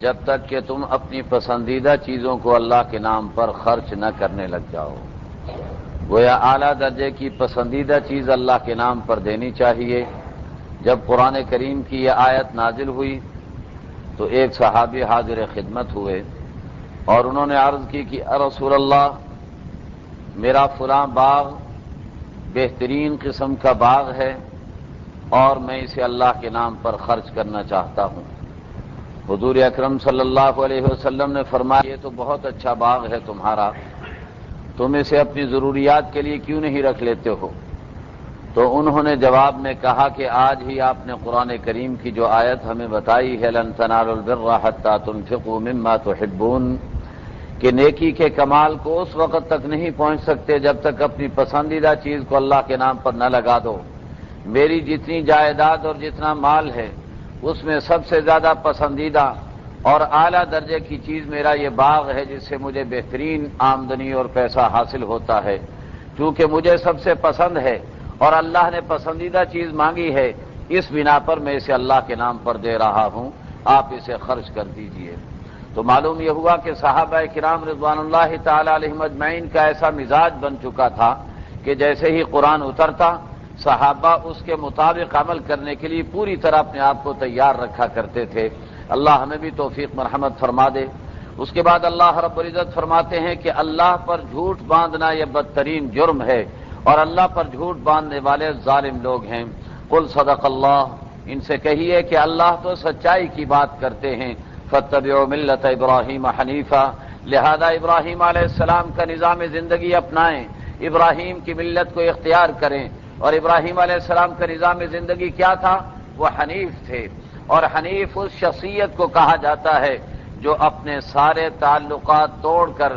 جب تک کہ تم اپنی پسندیدہ چیزوں کو اللہ کے نام پر خرچ نہ کرنے لگ جاؤ۔ گویا اعلیٰ درجے کی پسندیدہ چیز اللہ کے نام پر دینی چاہیے۔ جب قرآن کریم کی یہ آیت نازل ہوئی تو ایک صحابی حاضر خدمت ہوئے اور انہوں نے عرض کی کہ اے رسول اللہ، میرا فلاں باغ بہترین قسم کا باغ ہے اور میں اسے اللہ کے نام پر خرچ کرنا چاہتا ہوں۔ حضور اکرم صلی اللہ علیہ وسلم نے فرمایا یہ تو بہت اچھا باغ ہے تمہارا، تم اسے اپنی ضروریات کے لیے کیوں نہیں رکھ لیتے ہو؟ تو انہوں نے جواب میں کہا کہ آج ہی آپ نے قرآن کریم کی جو آیت ہمیں بتائی ہے لن تنالوا البر حتى تنفقوا مما تحبون، کہ نیکی کے کمال کو اس وقت تک نہیں پہنچ سکتے جب تک اپنی پسندیدہ چیز کو اللہ کے نام پر نہ لگا دو۔ میری جتنی جائیداد اور جتنا مال ہے اس میں سب سے زیادہ پسندیدہ اور اعلیٰ درجے کی چیز میرا یہ باغ ہے جس سے مجھے بہترین آمدنی اور پیسہ حاصل ہوتا ہے۔ چونکہ مجھے سب سے پسند ہے اور اللہ نے پسندیدہ چیز مانگی ہے، اس بنا پر میں اسے اللہ کے نام پر دے رہا ہوں، آپ اسے خرچ کر دیجئے۔ تو معلوم یہ ہوا کہ صحابہ کرام رضوان اللہ تعالی علیہم اجمعین کا ایسا مزاج بن چکا تھا کہ جیسے ہی قرآن اترتا صحابہ اس کے مطابق عمل کرنے کے لیے پوری طرح اپنے آپ کو تیار رکھا کرتے تھے۔ اللہ ہمیں بھی توفیق مرحمت فرما دے۔ اس کے بعد اللہ رب العزت فرماتے ہیں کہ اللہ پر جھوٹ باندھنا یہ بدترین جرم ہے اور اللہ پر جھوٹ باندھنے والے ظالم لوگ ہیں۔ قل صدق اللہ، ان سے کہیے کہ اللہ تو سچائی کی بات کرتے ہیں۔ فاتبعوا ملت ابراہیم حنیفا، لہذا ابراہیم علیہ السلام کا نظام زندگی اپنائیں، ابراہیم کی ملت کو اختیار کریں۔ اور ابراہیم علیہ السلام کا نظام زندگی کیا تھا؟ وہ حنیف تھے، اور حنیف اس شخصیت کو کہا جاتا ہے جو اپنے سارے تعلقات توڑ کر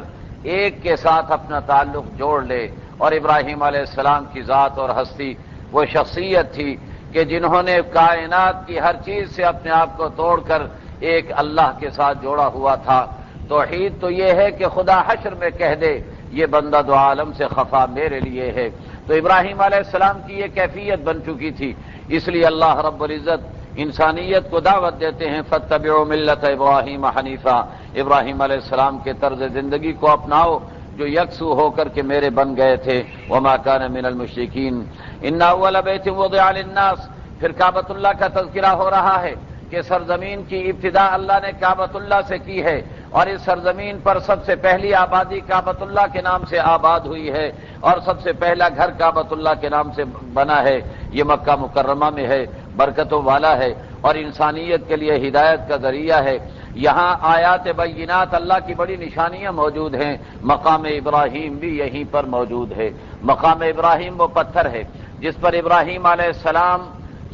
ایک کے ساتھ اپنا تعلق جوڑ لے۔ اور ابراہیم علیہ السلام کی ذات اور ہستی وہ شخصیت تھی کہ جنہوں نے کائنات کی ہر چیز سے اپنے آپ کو توڑ کر ایک اللہ کے ساتھ جوڑا ہوا تھا۔ توحید تو یہ ہے کہ خدا حشر میں کہہ دے یہ بندہ دو عالم سے خفا میرے لیے ہے۔ تو ابراہیم علیہ السلام کی یہ کیفیت بن چکی تھی، اس لیے اللہ رب العزت انسانیت کو دعوت دیتے ہیں فاتبعوا ملت ابراہیم حنیفا، ابراہیم علیہ السلام کے طرز زندگی کو اپناؤ جو یکسو ہو کر کے میرے بن گئے تھے۔ وما كان من المشرکین ان اول بیت وضع للناس، پھر کعبۃ اللہ کا تذکرہ ہو رہا ہے کہ سرزمین کی ابتدا اللہ نے کعبۃ اللہ سے کی ہے، اور اس سرزمین پر سب سے پہلی آبادی کعبۃ اللہ کے نام سے آباد ہوئی ہے، اور سب سے پہلا گھر کعبۃ اللہ کے نام سے بنا ہے۔ یہ مکہ مکرمہ میں ہے، برکتوں والا ہے اور انسانیت کے لیے ہدایت کا ذریعہ ہے۔ یہاں آیات بینات اللہ کی بڑی نشانیاں موجود ہیں۔ مقام ابراہیم بھی یہیں پر موجود ہے۔ مقام ابراہیم وہ پتھر ہے جس پر ابراہیم علیہ السلام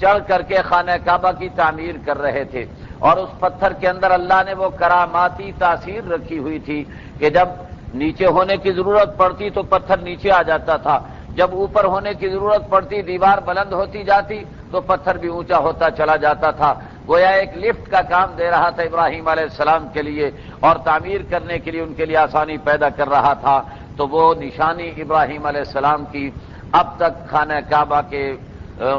چڑھ کر کے خانہ کعبہ کی تعمیر کر رہے تھے، اور اس پتھر کے اندر اللہ نے وہ کراماتی تاثیر رکھی ہوئی تھی کہ جب نیچے ہونے کی ضرورت پڑتی تو پتھر نیچے آ جاتا تھا، جب اوپر ہونے کی ضرورت پڑتی دیوار بلند ہوتی جاتی تو پتھر بھی اونچا ہوتا چلا جاتا تھا۔ گویا ایک لفٹ کا کام دے رہا تھا ابراہیم علیہ السلام کے لیے، اور تعمیر کرنے کے لیے ان کے لیے آسانی پیدا کر رہا تھا۔ تو وہ نشانی ابراہیم علیہ السلام کی اب تک خانہ کعبہ کے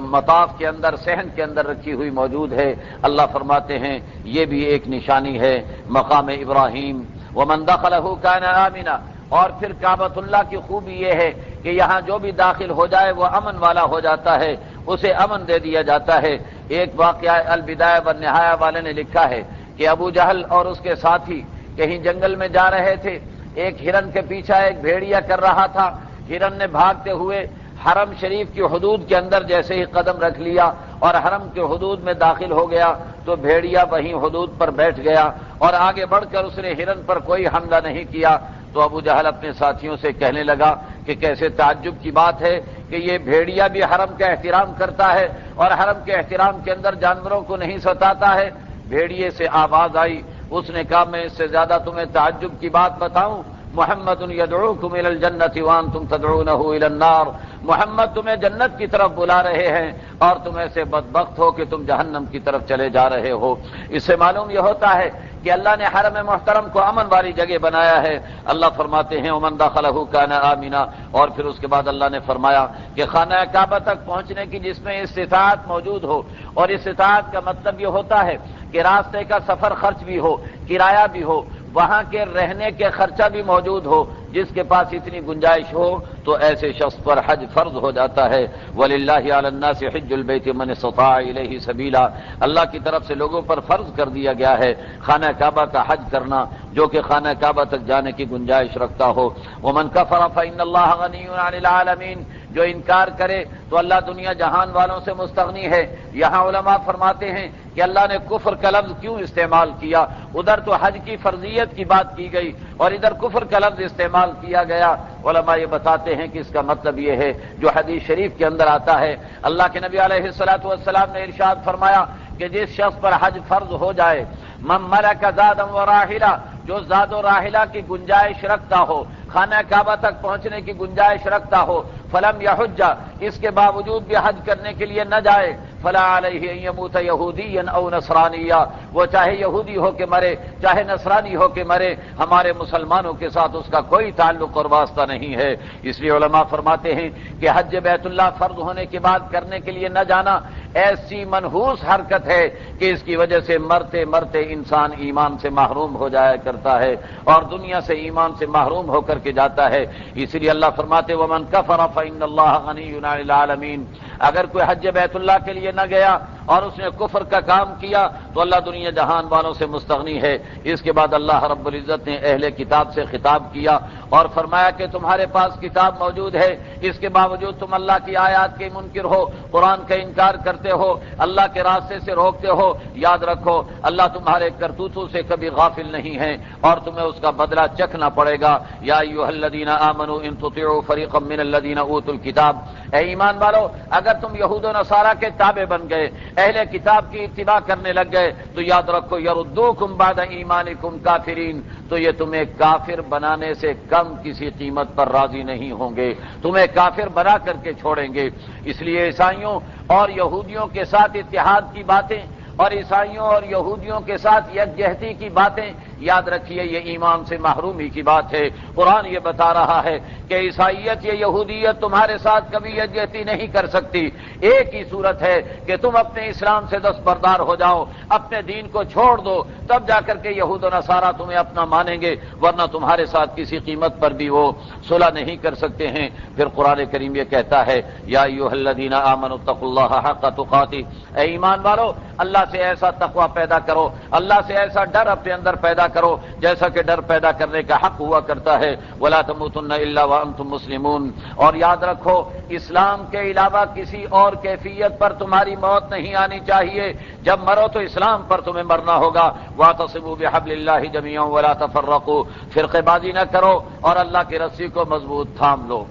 مطاف کے اندر، صحن کے اندر رکھی ہوئی موجود ہے۔ اللہ فرماتے ہیں یہ بھی ایک نشانی ہے مقام ابراہیم۔ ومن دخلہ کان آمنا، اور پھر کعبۃ اللہ کی خوبی یہ ہے کہ یہاں جو بھی داخل ہو جائے وہ امن والا ہو جاتا ہے، اسے امن دے دیا جاتا ہے۔ ایک واقعہ البدایہ والنہایہ والے نے لکھا ہے کہ ابو جہل اور اس کے ساتھی کہیں جنگل میں جا رہے تھے، ایک ہرن کے پیچھے ایک بھیڑیا کر رہا تھا۔ ہرن نے بھاگتے ہوئے حرم شریف کی حدود کے اندر جیسے ہی قدم رکھ لیا اور حرم کے حدود میں داخل ہو گیا تو بھیڑیا وہیں حدود پر بیٹھ گیا، اور آگے بڑھ کر اس نے ہرن پر کوئی حملہ نہیں کیا۔ تو ابو جہل اپنے ساتھیوں سے کہنے لگا کہ کیسے تعجب کی بات ہے کہ یہ بھیڑیا بھی حرم کا احترام کرتا ہے اور حرم کے احترام کے اندر جانوروں کو نہیں ستاتا ہے۔ بھیڑیے سے آواز آئی، اس نے کہا میں اس سے زیادہ تمہیں تعجب کی بات بتاؤں، محمد یدعوکم الی الجنۃ وانتم تدعونہ الی النار، محمد تمہیں جنت کی طرف بلا رہے ہیں اور تم ایسے بدبخت ہو کہ تم جہنم کی طرف چلے جا رہے ہو۔ اس سے معلوم یہ ہوتا ہے کہ اللہ نے حرم محترم کو امن والی جگہ بنایا ہے۔ اللہ فرماتے ہیں ومن دخلہ کان آمنا، اور پھر اس کے بعد اللہ نے فرمایا کہ خانہ کعبہ تک پہنچنے کی جس میں استطاعت موجود ہو، اور استطاعت کا مطلب یہ ہوتا ہے کہ راستے کا سفر خرچ بھی ہو، کرایہ بھی ہو، وہاں کے رہنے کے خرچہ بھی موجود ہو، جس کے پاس اتنی گنجائش ہو تو ایسے شخص پر حج فرض ہو جاتا ہے۔ وَلِلَّهِ عَلَى النَّاسِ حِجُّ الْبَيْتِ مَنِ اسْتَطَاعَ إِلَيْهِ سَبِيلًا، اللہ کی طرف سے لوگوں پر فرض کر دیا گیا ہے خانہ کعبہ کا حج کرنا جو کہ خانہ کعبہ تک جانے کی گنجائش رکھتا ہو۔ وَمَنْ كَفَرَ فَإِنَّ اللَّهَ غَنِيٌّ عَنِ الْعَالَمِينَ، جو انکار کرے تو اللہ دنیا جہان والوں سے مستغنی ہے۔ یہاں علماء فرماتے ہیں کہ اللہ نے کفر کا لفظ کیوں استعمال کیا؟ ادھر تو حج کی فرضیت کی بات کی گئی اور ادھر کفر کا لفظ استعمال کیا گیا۔ علماء یہ بتاتے ہیں کہ اس کا مطلب یہ ہے جو حدیث شریف کے اندر آتا ہے، اللہ کے نبی علیہ الصلوۃ والسلام نے ارشاد فرمایا کہ جس شخص پر حج فرض ہو جائے، من ملک زادا وراحلہ، جو زاد و راحلہ کی گنجائش رکھتا ہو، خانہ کعبہ تک پہنچنے کی گنجائش رکھتا ہو، فلم یحج، اس کے باوجود بھی حج کرنے کے لیے نہ جائے، فلا علیہ ان یموت یہودیا او نصرانیا، وہ چاہے یہودی ہو کے مرے چاہے نصرانی ہو کے مرے، ہمارے مسلمانوں کے ساتھ اس کا کوئی تعلق اور واسطہ نہیں ہے۔ اس لیے علماء فرماتے ہیں کہ حج بیت اللہ فرض ہونے کے بعد کرنے کے لیے نہ جانا ایسی منحوس حرکت ہے کہ اس کی وجہ سے مرتے مرتے انسان ایمان سے محروم ہو جایا کرتا ہے اور دنیا سے ایمان سے محروم ہو کر کے جاتا ہے۔ اس لیے اللہ فرماتے ومن کفر فإن اللہ غنی عن العالمین، اگر کوئی حج بیت اللہ کے لیے نہ گیا اور اس نے کفر کا کام کیا تو اللہ دنیا جہان والوں سے مستغنی ہے۔ اس کے بعد اللہ رب العزت نے اہل کتاب سے خطاب کیا اور فرمایا کہ تمہارے پاس کتاب موجود ہے، اس کے باوجود تم اللہ کی آیات کے منکر ہو، قرآن کا انکار کرتے ہو، اللہ کے راستے سے روکتے ہو۔ یاد رکھو اللہ تمہارے کرتوتوں سے کبھی غافل نہیں ہے اور تمہیں اس کا بدلہ چکھنا پڑے گا۔ یا ایھا الذین آمنوا ان تطیعوا فریقا من الذین اوتوا الکتاب، اے ایمان والو اگر تم یہود و نصارہ کے تابع بن گئے، اہل کتاب کی اتباع کرنے لگ گئے تو یاد رکھو یردوکم بعد ایمانکم کافرین، تو یہ تمہیں کافر بنانے سے کم کسی قیمت پر راضی نہیں ہوں گے، تمہیں کافر بنا کر کے چھوڑیں گے۔ اس لیے عیسائیوں اور یہودیوں کے ساتھ اتحاد کی باتیں اور عیسائیوں اور یہودیوں کے ساتھ یکجہتی کی باتیں یاد رکھیے یہ ایمان سے محرومی کی بات ہے۔ قرآن یہ بتا رہا ہے کہ عیسائیت یا یہودیت تمہارے ساتھ کبھی یکجہتی نہیں کر سکتی۔ ایک ہی صورت ہے کہ تم اپنے اسلام سے دستبردار ہو جاؤ، اپنے دین کو چھوڑ دو، تب جا کر کے یہود و نصارہ تمہیں اپنا مانیں گے، ورنہ تمہارے ساتھ کسی قیمت پر بھی وہ صلح نہیں کر سکتے ہیں۔ پھر قرآن کریم یہ کہتا ہے یا ایھا الذین آمنوا اتقوا اللہ حق تقاتہ، اے ایمان والو اللہ سے ایسا تقوی پیدا کرو، اللہ سے ایسا ڈر اپنے اندر پیدا کرو جیسا کہ ڈر پیدا کرنے کا حق ہوا کرتا ہے۔ ولا تموتن الا وانتم مسلمون، اور یاد رکھو اسلام کے علاوہ کسی اور کیفیت پر تمہاری موت نہیں آنی چاہیے، جب مرو تو اسلام پر تمہیں مرنا ہوگا۔ واعتصموا بحبل اللہ جميعا ولا تفرقوا، فرقے بازی نہ کرو اور اللہ کی رسی کو مضبوط تھام لو۔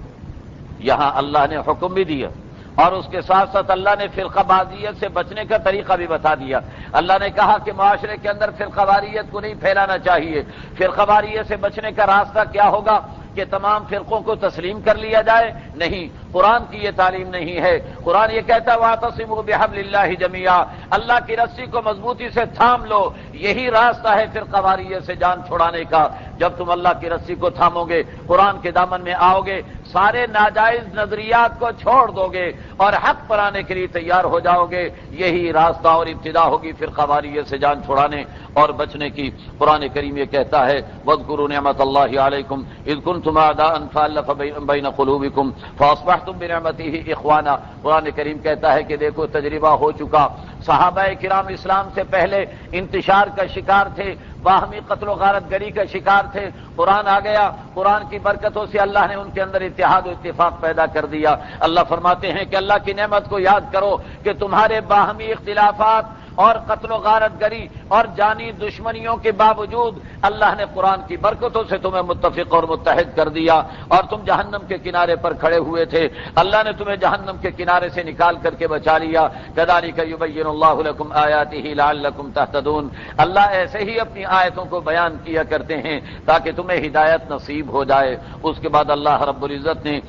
یہاں اللہ نے حکم بھی دیا اور اس کے ساتھ ساتھ اللہ نے فرقہ بازیت سے بچنے کا طریقہ بھی بتا دیا۔ اللہ نے کہا کہ معاشرے کے اندر فرقہ واریت کو نہیں پھیلانا چاہیے۔ فرقہ واریت سے بچنے کا راستہ کیا ہوگا کہ تمام فرقوں کو تسلیم کر لیا جائے؟ نہیں، قرآن کی یہ تعلیم نہیں ہے۔ قرآن یہ کہتا ہے واعتصموا بحبل اللہ جميعا، اللہ کی رسی کو مضبوطی سے تھام لو، یہی راستہ ہے فرقہ واریت سے جان چھڑانے کا۔ جب تم اللہ کی رسی کو تھامو گے، قرآن کے دامن میں آؤ گے، سارے ناجائز نظریات کو چھوڑ دو گے اور حق پر آنے کے لیے تیار ہو جاؤ گے، یہی راستہ اور ابتدا ہوگی فرقہ واریت سے جان چھڑانے اور بچنے کی۔ قرآن کریم یہ کہتا ہے واذکروا نعمت اللہ علیکم اذ کنتم اعداء فالف بین قلوبکم فاصبحتم بنعمتہ اخوانا۔ قرآن کریم کہتا ہے کہ دیکھو تجربہ ہو چکا، صحابہ کرام اسلام سے پہلے انتشار کا شکار تھے، باہمی قتل و غارت گری کا شکار تھے۔ قرآن آ گیا، قرآن کی برکتوں سے اللہ نے ان کے اندر اتحاد و اتفاق پیدا کر دیا۔ اللہ فرماتے ہیں کہ اللہ کی نعمت کو یاد کرو کہ تمہارے باہمی اختلافات اور قتل و غارت گری اور جانی دشمنیوں کے باوجود اللہ نے قرآن کی برکتوں سے تمہیں متفق اور متحد کر دیا اور تم جہنم کے کنارے پر کھڑے ہوئے تھے، اللہ نے تمہیں جہنم کے کنارے سے نکال کر کے بچا لیا۔ کذالک یبین اللہ لکم آیاتہ لعلکم تہتدون، اللہ ایسے ہی اپنی آیتوں کو بیان کیا کرتے ہیں تاکہ تمہیں ہدایت نصیب ہو جائے۔ اس کے بعد اللہ رب العزت نے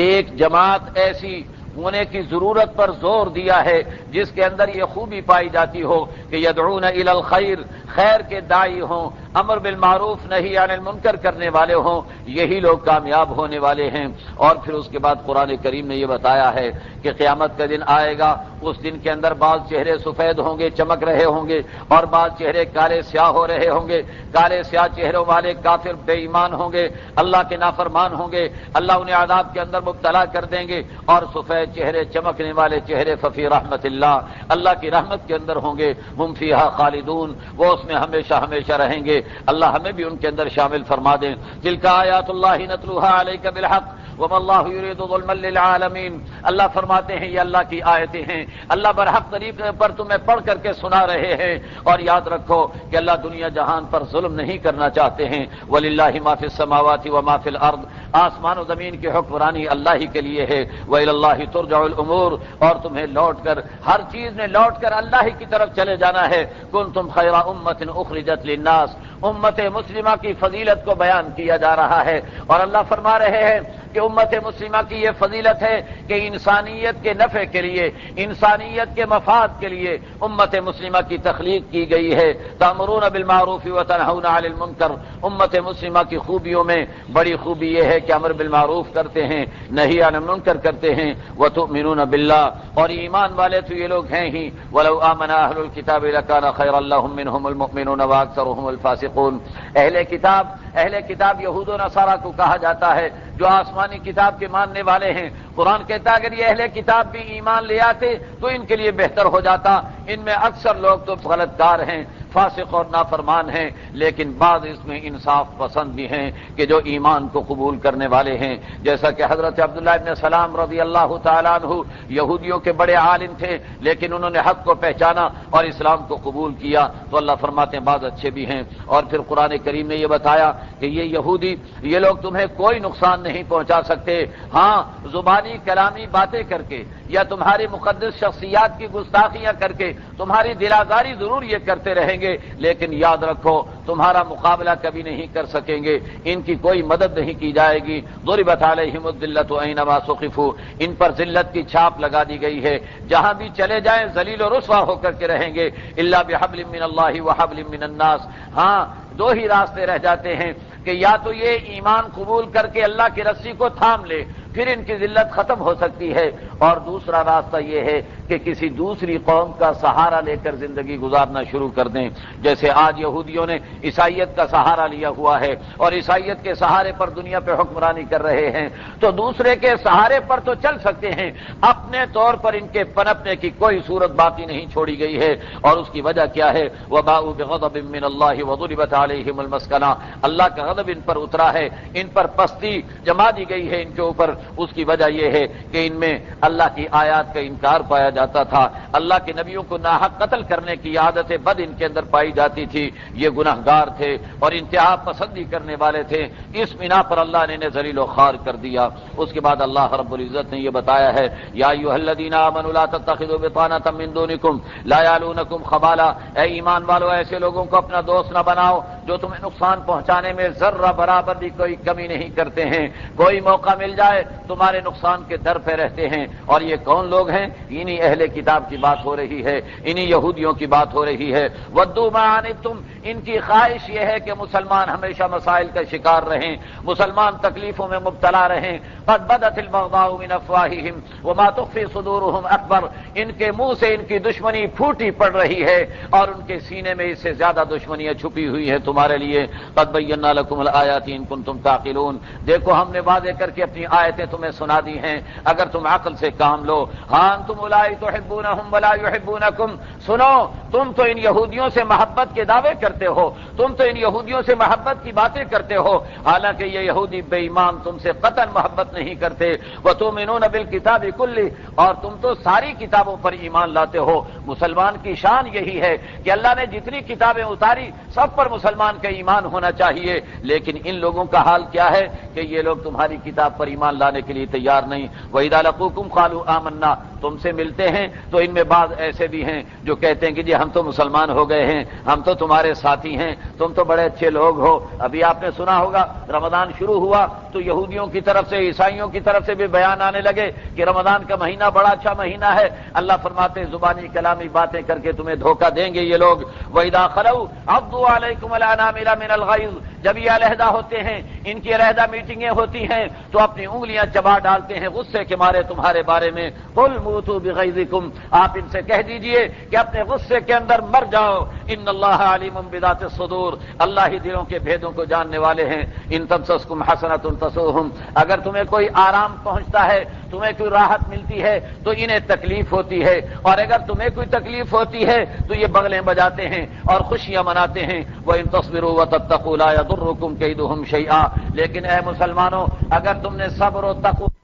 ایک جماعت ایسی ہونے کی ضرورت پر زور دیا ہے، جس کے اندر یہ خوبی پائی جاتی ہو کہ یدعون الی الخیر، خیر کے داعی ہوں، امر بالمعروف نہی عن المنکر کرنے والے ہوں، یہی لوگ کامیاب ہونے والے ہیں۔ اور پھر اس کے بعد قرآن کریم نے یہ بتایا ہے کہ قیامت کا دن آئے گا، اس دن کے اندر بعض چہرے سفید ہوں گے، چمک رہے ہوں گے، اور بعض چہرے کالے سیاہ ہو رہے ہوں گے۔ کالے سیاہ چہروں والے کافر بے ایمان ہوں گے، اللہ کے نافرمان ہوں گے، اللہ انہیں عذاب کے اندر مبتلا کر دیں گے، اور سفید چہرے چمکنے والے چہرے ففی رحمت اللہ، اللہ کی رحمت کے اندر ہوں گے، ہم فیہا خالدون، وہ اس میں ہمیشہ ہمیشہ رہیں گے۔ اللہ ہمیں بھی ان کے اندر شامل فرما دیں۔ تلک آیات اللہ نتلوہا علیک بالحق وما اللہ یرید ظلما للعالمین۔ اللہ فرماتے ہیں یہ اللہ کی آیتیں ہیں، اللہ برحق طریقے پر تمہیں پڑھ کر کے سنا رہے ہیں، اور یاد رکھو کہ اللہ دنیا جہان پر ظلم نہیں کرنا چاہتے ہیں۔ وَلِلَّهِ مَا فِي السَّمَاوَاتِ وَمَا فِي الْأَرْضِ، آسمان و زمین کی حکمرانی اللہ ہی کے لیے ہے۔ وَإِلَى اللَّهِ تُرْجَعُ الْأُمُورُ، اور تمہیں لوٹ کر، ہر چیز میں لوٹ کر اللہ ہی کی طرف چلے جانا ہے۔ كُنتُمْ خَيْرَ أُمَّةٍ أُخْرِجَتْ لِلنَّاسِ، امت مسلمہ کی فضیلت کو بیان کیا جا رہا ہے، اور اللہ فرما رہے ہیں کہ امت مسلمہ کی یہ فضیلت ہے کہ انسانیت کے نفع کے لیے، انسانیت کے مفاد کے لیے امت مسلمہ کی تخلیق کی گئی ہے۔ تأمرون بالمعروف وتنہون عن المنکر، امت مسلمہ کی خوبیوں میں بڑی خوبی یہ ہے کہ امر بالمعروف کرتے ہیں، نہی عن المنکر کرتے ہیں۔ وتؤمنون باللہ، اور ایمان والے تو یہ لوگ ہیں ہی۔ ولو آمن اہل الکتاب لکان خیرا لهم منهم المؤمنون واکثرهم الفاسقون۔ اہل کتاب یہود و نصارہ کو کہا جاتا ہے جو آسمانی کتاب کے ماننے والے ہیں۔ قرآن کہتا ہے اگر یہ اہل کتاب بھی ایمان لے آتے تو ان کے لیے بہتر ہو جاتا، ان میں اکثر لوگ تو غلط کار ہیں، فاسق اور نافرمان ہیں، لیکن بعض اس میں انصاف پسند بھی ہیں کہ جو ایمان کو قبول کرنے والے ہیں، جیسا کہ حضرت عبداللہ ابن سلام رضی اللہ تعالیٰ عنہ یہودیوں کے بڑے عالم تھے، لیکن انہوں نے حق کو پہچانا اور اسلام کو قبول کیا، تو اللہ فرماتے ہیں بعض اچھے بھی ہیں۔ اور پھر قرآن کریم نے یہ بتایا کہ یہ یہودی، یہ لوگ تمہیں کوئی نقصان نہیں پہنچا سکتے، ہاں زبانی کلامی باتیں کر کے یا تمہاری مقدس شخصیات کی گستاخیاں کر کے تمہاری دلازاری ضرور یہ کرتے رہیں گے، لیکن یاد رکھو تمہارا مقابلہ کبھی نہیں کر سکیں گے، ان کی کوئی مدد نہیں کی جائے گی۔ ضربت علیہم الذلۃ اینما ثقفوا، ان پر ذلت کی چھاپ لگا دی گئی ہے، جہاں بھی چلے جائیں ذلیل و رسوا ہو کر کے رہیں گے۔ الا بحبل من اللہ وحبل من الناس، ہاں دو ہی راستے رہ جاتے ہیں کہ یا تو یہ ایمان قبول کر کے اللہ کی رسی کو تھام لے، پھر ان کی ذلت ختم ہو سکتی ہے، اور دوسرا راستہ یہ ہے کہ کسی دوسری قوم کا سہارا لے کر زندگی گزارنا شروع کر دیں، جیسے آج یہودیوں نے عیسائیت کا سہارا لیا ہوا ہے اور عیسائیت کے سہارے پر دنیا پہ حکمرانی کر رہے ہیں، تو دوسرے کے سہارے پر تو چل سکتے ہیں، اپنے طور پر ان کے پنپنے کی کوئی صورت باقی نہیں چھوڑی گئی ہے۔ اور اس کی وجہ کیا ہے؟ وباءوا بغضب من اللہ وضربت علیہم المسکنہ، اللہ کا غضب ان پر اترا ہے، ان پر پستی جما دی گئی ہے ان کے اوپر۔ اس کی وجہ یہ ہے کہ ان میں اللہ کی آیات کا انکار پایا جاتا تھا، اللہ کے نبیوں کو ناحق قتل کرنے کی عادت بد ان کے اندر پائی جاتی تھی، یہ گناہگار تھے اور انتہا پسندی کرنے والے تھے، اس بنا پر اللہ نے انہیں ذلیل و خوار کر دیا۔ اس کے بعد اللہ رب العزت نے یہ بتایا ہے یا ایھا الذین آمنوا لا تتخذوا بطانۃ من دونکم لا یعلونکم خبالا، اے ایمان والو ایسے لوگوں کو اپنا دوست نہ بناؤ جو تمہیں نقصان پہنچانے میں ذرہ برابر بھی کوئی کمی نہیں کرتے ہیں، کوئی موقع مل جائے تمہارے نقصان کے در پہ رہتے ہیں۔ اور یہ کون لوگ ہیں؟ انہی اہل کتاب کی بات ہو رہی ہے، انہی یہودیوں کی بات ہو رہی ہے۔ ودوا ما عنتم، ان کی خواہش یہ ہے کہ مسلمان ہمیشہ مسائل کا شکار رہیں، مسلمان تکلیفوں میں مبتلا رہیں۔ قد بدت البغضاء من افواہہم وما تخفی صدورہم اکبر، ان کے منہ سے ان کی دشمنی پھوٹی پڑ رہی ہے اور ان کے سینے میں اس سے زیادہ دشمنیاں چھپی ہوئی ہیں تمہارے لیے۔ قد بینا لکم الآیات ان کنتم تعقلون، دیکھو ہم نے واضح کر کے اپنی آیتیں تمہیں سنا دی ہیں اگر تم عقل سے کام لو۔ ہاں انتم اولئک تحبونہم ولا یحبونکم، سنو تم تو ان یہودیوں سے محبت کے دعوے کرتے ہو، تم تو ان یہودیوں سے محبت کی باتیں کرتے ہو، حالانکہ یہ یہودی بے ایمان تم سے قطعاً محبت نہیں کرتے۔ وتؤمنون بالکتاب کلہ، اور تم تو ساری کتابوں پر ایمان لاتے ہو۔ مسلمان کی شان یہی ہے کہ اللہ نے جتنی کتابیں اتاری سب پر مسلمان کا ایمان ہونا چاہیے، لیکن ان لوگوں کا حال کیا ہے کہ یہ لوگ تمہاری کتاب پر ایمان لانے کے لیے تیار نہیں۔ وَإِذَا لَقُوكُمْ قَالُوا آمَنَّا، تم سے ملتے ہیں تو ان میں بعض ایسے بھی ہیں جو کہتے ہیں کہ جی ہم تو مسلمان ہو گئے ہیں، ہم تو تمہارے ساتھی ہیں، تم تو بڑے اچھے لوگ ہو۔ ابھی آپ نے سنا ہوگا رمضان شروع ہوا تو یہودیوں کی طرف سے عیسائیوں کی طرف سے بھی بیان آنے لگے کہ رمضان کا مہینہ بڑا اچھا مہینہ ہے. اللہ فرماتے ہیں زبانی کلامی باتیں کر کے تمہیں دھوکہ دیں گے یہ لوگ. وَإِذَا خَلَوْا عَضُّوا عَلَيْكُمُ الْأَنَامِلَ مِنَ الْغَيْظِ جب یہ علیحدہ ہوتے ہیں, ان کی علیحدہ میٹنگیں ہوتی ہیں تو اپنی انگلیاں چبا ڈالتے ہیں غصے کے مارے تمہارے بارے میں. قُلْ مُوتُوا بِغَيْظِكُمْ آپ ان سے کہہ دیجئے کہ اپنے غصے کے اندر مر جاؤ. ان اللہ علیم بذات الصدور اللہ ہی دلوں کے بھیدوں کو جاننے والے ہیں. ان تمسسکم حسنۃ تسؤہم اگر تمہیں کوئی آرام پہنچتا ہے, تمہیں کوئی راحت ملتی ہے تو انہیں تکلیف ہوتی ہے, اور اگر تمہیں کوئی تکلیف ہوتی ہے تو یہ بغلیں بجاتے ہیں اور خوشیاں مناتے ہیں. وَإِن تَصْبِرُوا وَتَتَّقُوا لَا يَضُرُّكُمْ كَيْدُهُمْ شَيْئًا لیکن اے مسلمانوں اگر تم نے صبر و تقوی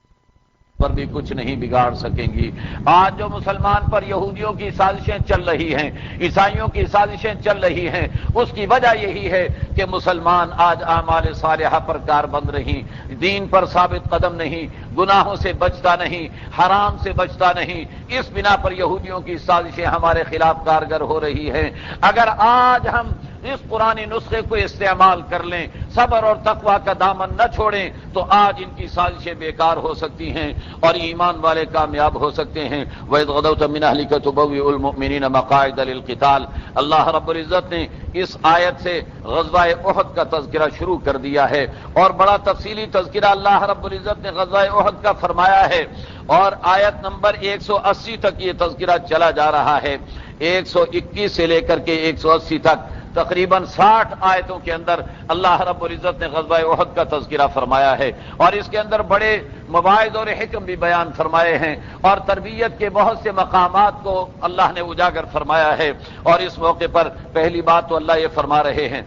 پر بھی کچھ نہیں بگاڑ سکیں گی. آج جو مسلمان پر یہودیوں کی سازشیں چل رہی ہیں, عیسائیوں کی سازشیں چل رہی ہیں, اس کی وجہ یہی ہے کہ مسلمان آج اعمال صالحہ پر کار بند رہی, دین پر ثابت قدم نہیں, گناہوں سے بچتا نہیں, حرام سے بچتا نہیں. اس بنا پر یہودیوں کی سازشیں ہمارے خلاف کارگر ہو رہی ہیں. اگر آج ہم اس قرآنی نسخے کو استعمال کر لیں, صبر اور تقوی کا دامن نہ چھوڑیں, تو آج ان کی سازشیں بیکار ہو سکتی ہیں اور ایمان والے کامیاب ہو سکتے ہیں. وَإِذْ غَدَوْتَ مِنْ أَهْلِكَ تُبَوِّئُ الْمُؤْمِنِينَ مَقَاعِدَ لِلْقِتَالِ اللہ رب العزت نے اس آیت سے غزوہ احد کا تذکرہ شروع کر دیا ہے, اور بڑا تفصیلی تذکرہ اللہ رب العزت نے غزوہ احد کا فرمایا ہے, اور آیت نمبر 180 تک یہ تذکرہ چلا جا رہا ہے. 121 سے لے کر کے 180 تک تقریباً 60 آیتوں کے اندر اللہ رب العزت نے غزوہ احد کا تذکرہ فرمایا ہے, اور اس کے اندر بڑے مواعظ اور حکم بھی بیان فرمائے ہیں, اور تربیت کے بہت سے مقامات کو اللہ نے اجاگر فرمایا ہے. اور اس موقع پر پہلی بات تو اللہ یہ فرما رہے ہیں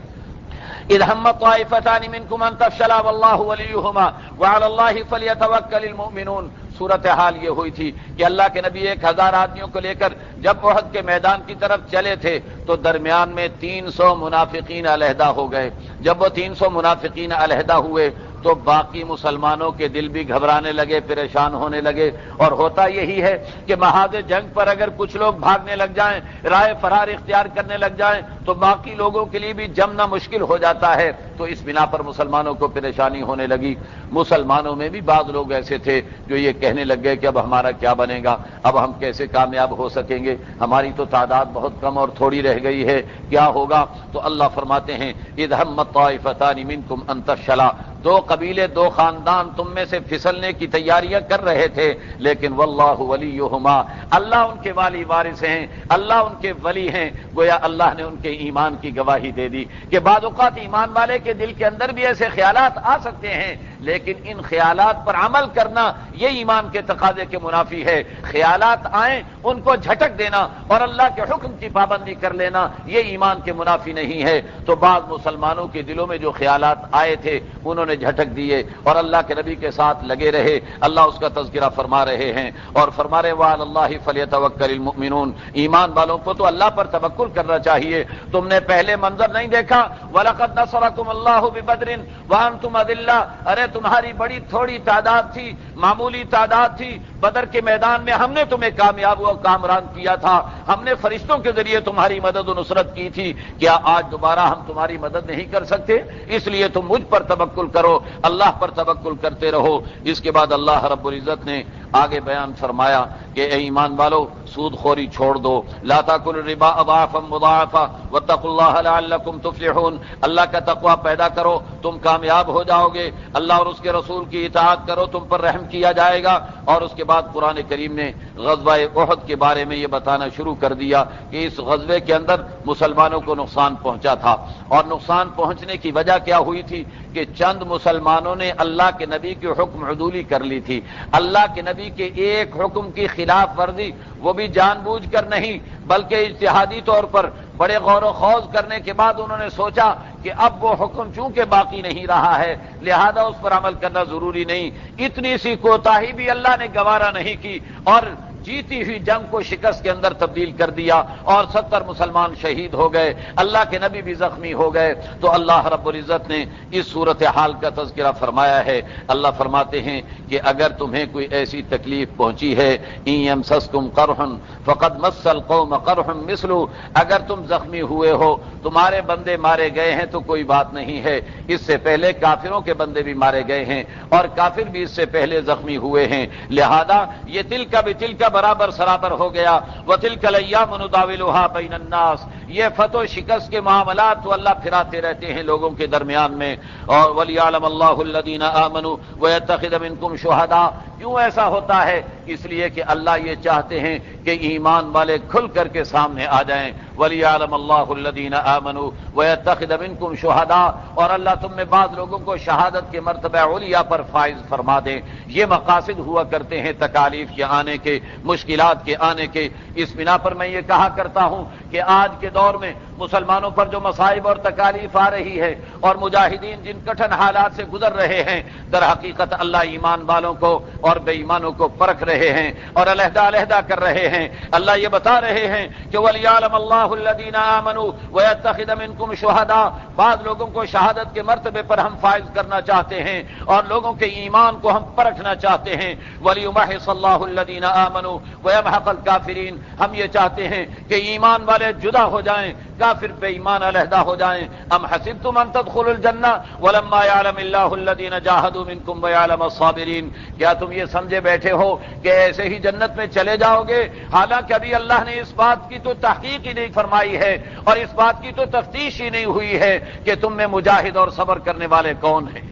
اذ هم طائفتان منكم ان تفشلا والله وليهما وعلى الله فليتوكل المؤمنون. صورتحال یہ ہوئی تھی کہ اللہ کے نبی 1000 آدمیوں کو لے کر جب احد کے میدان کی طرف چلے تھے تو درمیان میں 300 منافقین علیحدہ ہو گئے. جب وہ 300 منافقین علیحدہ ہوئے تو باقی مسلمانوں کے دل بھی گھبرانے لگے, پریشان ہونے لگے. اور ہوتا یہی ہے کہ محاذ جنگ پر اگر کچھ لوگ بھاگنے لگ جائیں, راہ فرار اختیار کرنے لگ جائیں, تو باقی لوگوں کے لیے بھی جمنا مشکل ہو جاتا ہے. تو اس بنا پر مسلمانوں کو پریشانی ہونے لگی. مسلمانوں میں بھی بعض لوگ ایسے تھے جو یہ کہنے لگ گئے کہ اب ہمارا کیا بنے گا, اب ہم کیسے کامیاب ہو سکیں گے, ہماری تو تعداد بہت کم اور تھوڑی رہ گئی ہے, کیا ہوگا. تو اللہ فرماتے ہیں اذ همت طائفتان منکم ان تفشلا, دو قبیلے دو خاندان تم میں سے پھسلنے کی تیاریاں کر رہے تھے, لیکن واللہ ولیہما اللہ ان کے والی وارث ہیں, اللہ ان کے ولی ہیں. گویا اللہ نے ان کے ایمان کی گواہی دے دی کہ بعض اوقات ایمان والے کے دل کے اندر بھی ایسے خیالات آ سکتے ہیں, لیکن ان خیالات پر عمل کرنا یہ ایمان کے تقاضے کے منافی ہے. خیالات آئیں ان کو جھٹک دینا اور اللہ کے حکم کی پابندی کر لینا یہ ایمان کے منافی نہیں ہے. تو بعض مسلمانوں کے دلوں میں جو خیالات آئے تھے انہوں نے جھٹک دیے اور اللہ کے نبی کے ساتھ لگے رہے. اللہ اس کا تذکرہ فرما رہے ہیں اور فرما رہے وعلی اللہ فلیتوکل المؤمنون, ایمان والوں کو تو اللہ پر توکل کرنا چاہیے. تم نے پہلے منظر نہیں دیکھا وَلَقَدْ نَصَرَكُمُ اللَّهُ بِبَدْرٍ وَأَنْتُمْ أَذِلَّةٌ, ارے تمہاری بڑی تھوڑی تعداد تھی, معمولی تعداد تھی, بدر کے میدان میں ہم نے تمہیں کامیاب و کامران کیا تھا, ہم نے فرشتوں کے ذریعے تمہاری مدد و نصرت کی تھی. کیا آج دوبارہ ہم تمہاری مدد نہیں کر سکتے؟ اس لیے تم مجھ پر توکل کرو, اللہ پر توکل کرتے رہو. اس کے بعد اللہ رب العزت نے آگے بیان فرمایا کہ اے ایمان والو سود خوری چھوڑ دو, لا تاکلوا الربا اضعافا مضاعفا واتقوا اللہ لعلکم تفلحون, اللہ کا تقوی پیدا کرو تم کامیاب ہو جاؤ گے, اللہ اور اس کے رسول کی اطاعت کرو تم پر رحم کیا جائے گا. اور اس کے بعد قرآن کریم نے غزوہ احد کے بارے میں یہ بتانا شروع کر دیا کہ اس غزوے کے اندر مسلمانوں کو نقصان پہنچا تھا, اور نقصان پہنچنے کی وجہ کیا ہوئی تھی کہ چند مسلمانوں نے اللہ کے نبی کی حکم عدولی کر لی تھی. اللہ کے نبی کے ایک حکم کی خلاف ورزی, وہ بھی جان بوجھ کر نہیں بلکہ اجتہادی طور پر بڑے غور و خوض کرنے کے بعد انہوں نے سوچا کہ اب وہ حکم چونکہ باقی نہیں رہا ہے لہذا اس پر عمل کرنا ضروری نہیں. اتنی سی کوتاہی بھی اللہ نے گوارا نہیں کی, اور جیتی ہوئی جنگ کو شکست کے اندر تبدیل کر دیا اور 70 مسلمان شہید ہو گئے، اللہ کے نبی بھی زخمی ہو گئے۔ تو اللہ رب العزت نے اس صورتحال کا تذکرہ فرمایا ہے۔ اللہ فرماتے ہیں کہ اگر تمہیں کوئی ایسی تکلیف پہنچی ہے، ان یمسسکم قرح فقد مس القوم قرح مثلہ، اگر تم زخمی ہوئے ہو، تمہارے بندے مارے گئے ہیں تو کوئی بات نہیں ہے، اس سے پہلے کافروں کے بندے بھی مارے گئے ہیں اور کافر بھی اس سے پہلے زخمی ہوئے ہیں، لہذا یہ تلک بتلک برابر سرابر ہو گیا۔ وتلک الایام نداولها بین الناس، یہ فتح و شکست کے معاملات تو اللہ پھراتے رہتے ہیں لوگوں کے درمیان میں۔ اور ولیعلم اللہ الذین آمنوا ویتخذ منکم شہداء، کیوں ایسا ہوتا ہے؟ اس لیے کہ اللہ یہ چاہتے ہیں کہ ایمان والے کھل کر کے سامنے آ جائیں۔ ولیعلم اللہ الذین آمنوا ویتخذ منکم شہداء، اور اللہ تم میں بعض لوگوں کو شہادت کے مرتبہ علیٰ پر فائز فرما دیں۔ یہ مقاصد ہوا کرتے ہیں تکالیف کے آنے کے، مشکلات کے آنے کے۔ اس بنا پر میں یہ کہا کرتا ہوں کہ آج کے دور میں مسلمانوں پر جو مصائب اور تکالیف آ رہی ہے اور مجاہدین جن کٹھن حالات سے گزر رہے ہیں، در حقیقت اللہ ایمان والوں کو اور بے ایمانوں کو پرکھ رہے ہیں اور علیحدہ علیحدہ کر رہے ہیں۔ اللہ یہ بتا رہے ہیں کہ وَلِيَعْلَمَ اللَّهُ الَّذِينَ آمَنُوا وَيَتَّخِذَ مِنكُمْ شُهَدَاءَ، بعض لوگوں کو شہادت کے مرتبے پر ہم فائز کرنا چاہتے ہیں اور لوگوں کے ایمان کو ہم پرکھنا چاہتے ہیں۔ وَلِيُمَحِّصَ اللَّهُ الَّذِينَ آمَنُوا وَيَمْحَقَ الْكَافِرِينَ، ہم یہ چاہتے ہیں کہ ایمان والے جدا ہو جائیں، کافر بے ایمان علیحدہ ہو جائیں۔ ام حسبتم ان تدخلوا الجنہ ولما يعلم اللہ الذین جاہدوا منکم ويعلم الصابرین، کیا تم یہ سمجھے بیٹھے ہو کہ ایسے ہی جنت میں چلے جاؤ گے؟ حالانکہ ابھی اللہ نے اس بات کی تو تحقیق ہی نہیں فرمائی ہے اور اس بات کی تو تفتیش ہی نہیں ہوئی ہے کہ تم میں مجاہد اور صبر کرنے والے کون ہیں۔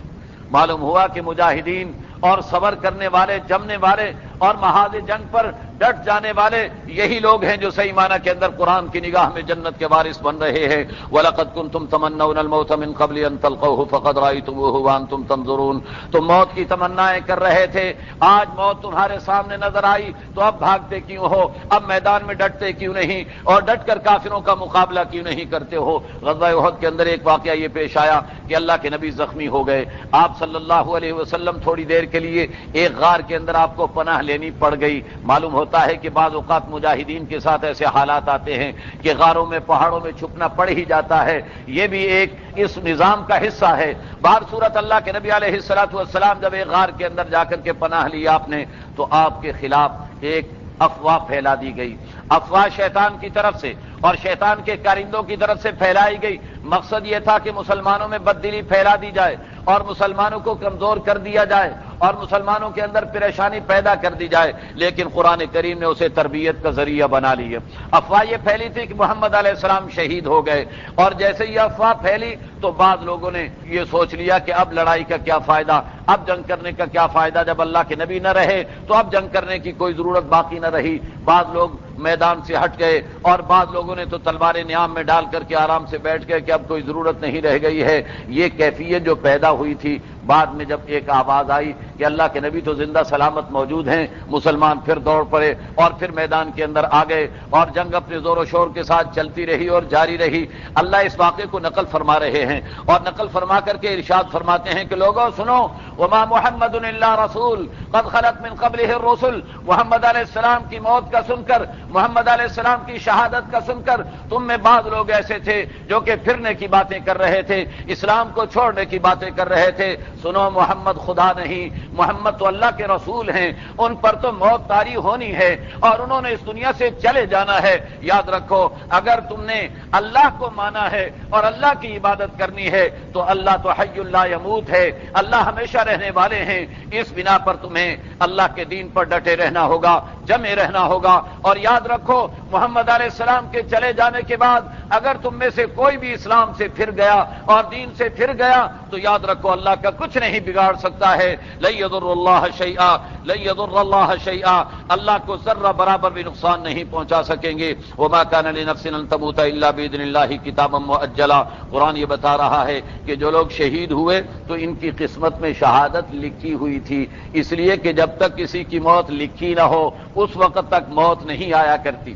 معلوم ہوا کہ مجاہدین اور صبر کرنے والے، جمنے والے اور محاذ جنگ پر ڈٹ جانے والے یہی لوگ ہیں جو صحیح معنی کے اندر قرآن کی نگاہ میں جنت کے وارث بن رہے ہیں۔ وَلَقَدْ كُنْتُمْ تَمَنَّوْنَ الْمَوْتَ مِنْ قَبْلِ أَنْ تَلْقَوْهُ فَقَدْ رَأَيْتُمُوهُ وَأَنْتُمْ تَنْظُرُونَ، تم موت کی تمنائیں کر رہے تھے، آج موت تمہارے سامنے نظر آئی تو اب بھاگتے کیوں ہو؟ اب میدان میں ڈٹتے کیوں نہیں اور ڈٹ کر کافروں کا مقابلہ کیوں نہیں کرتے ہو؟ غزوہ احد کے اندر ایک واقعہ یہ پیش آیا کہ اللہ کے نبی زخمی ہو گئے، آپ صلی اللہ علیہ وسلم تھوڑی دیر کے لیے ایک غار کے اندر آپ کو پناہ لینی پڑ گئی۔ معلوم ہوتا ہے کہ بعض اوقات مجاہدین کے ساتھ ایسے حالات آتے ہیں کہ غاروں میں، پہاڑوں میں چھپنا پڑ ہی جاتا ہے، یہ بھی ایک اس نظام کا حصہ ہے۔ بہر صورت اللہ کے نبی علیہ السلام جب ایک غار کے اندر جا کر کے پناہ لی آپ نے تو آپ کے خلاف ایک افواہ پھیلا دی گئی۔ افواہ شیطان کی طرف سے اور شیطان کے کارندوں کی طرف سے پھیلائی گئی۔ مقصد یہ تھا کہ مسلمانوں میں بددلی پھیلا دی جائے اور مسلمانوں کو کمزور کر دیا جائے اور مسلمانوں کے اندر پریشانی پیدا کر دی جائے، لیکن قرآن کریم نے اسے تربیت کا ذریعہ بنا لیا۔ افواہ یہ پھیلی تھی کہ محمد علیہ السلام شہید ہو گئے، اور جیسے یہ افواہ پھیلی تو بعض لوگوں نے یہ سوچ لیا کہ اب لڑائی کا کیا فائدہ، اب جنگ کرنے کا کیا فائدہ، جب اللہ کے نبی نہ رہے تو اب جنگ کرنے کی کوئی ضرورت باقی نہ رہی۔ بعض لوگ میدان سے ہٹ گئے اور بعض لوگوں نے تو تلواریں نیام میں ڈال کر کے آرام سے بیٹھ گئے کہ اب کوئی ضرورت نہیں رہ گئی ہے۔ یہ کیفیت جو پیدا ہوئی تھی، بعد میں جب ایک آواز آئی کہ اللہ کے نبی تو زندہ سلامت موجود ہیں، مسلمان پھر دوڑ پڑے اور پھر میدان کے اندر آ گئے اور جنگ اپنے زور و شور کے ساتھ چلتی رہی اور جاری رہی۔ اللہ اس واقعے کو نقل فرما رہے ہیں اور نقل فرما کر کے ارشاد فرماتے ہیں کہ لوگوں سنو، وما محمد الا رسول قد خلت من قبلہ الرسل، محمد علیہ السلام کی موت کا سن کر، محمد علیہ السلام کی شہادت کا سن کر تم میں بعض لوگ ایسے تھے جو کہ پھرنے کی باتیں کر رہے تھے، اسلام کو چھوڑنے کی باتیں کر رہے تھے۔ سنو، محمد خدا نہیں، محمد تو اللہ کے رسول ہیں، ان پر تو موت طاری ہونی ہے اور انہوں نے اس دنیا سے چلے جانا ہے۔ یاد رکھو، اگر تم نے اللہ کو مانا ہے اور اللہ کی عبادت کرنی ہے تو اللہ تو حی لا یموت ہے، اللہ ہمیشہ رہنے والے ہیں۔ اس بنا پر تمہیں اللہ کے دین پر ڈٹے رہنا ہوگا، جمے رہنا ہوگا، اور یاد رکھو محمد علیہ السلام کے چلے جانے کے بعد اگر تم میں سے کوئی بھی اسلام سے پھر گیا اور دین سے پھر گیا تو یاد رکھو اللہ کا کچھ نہیں بگاڑ سکتا ہے۔ لن یضر اللہ شیئا، لن یضر اللہ شیئا، اللہ کو ذرہ برابر بھی نقصان نہیں پہنچا سکیں گے۔ وما کان لنفس ان تموت الا باذن اللہ کتابا مؤجلا، قرآن یہ بتا رہا ہے کہ جو لوگ شہید ہوئے تو ان کی قسمت میں شہادت لکھی ہوئی تھی، اس لیے کہ جب تک کسی کی موت لکھی نہ ہو اس وقت تک موت نہیں آیا کرتی۔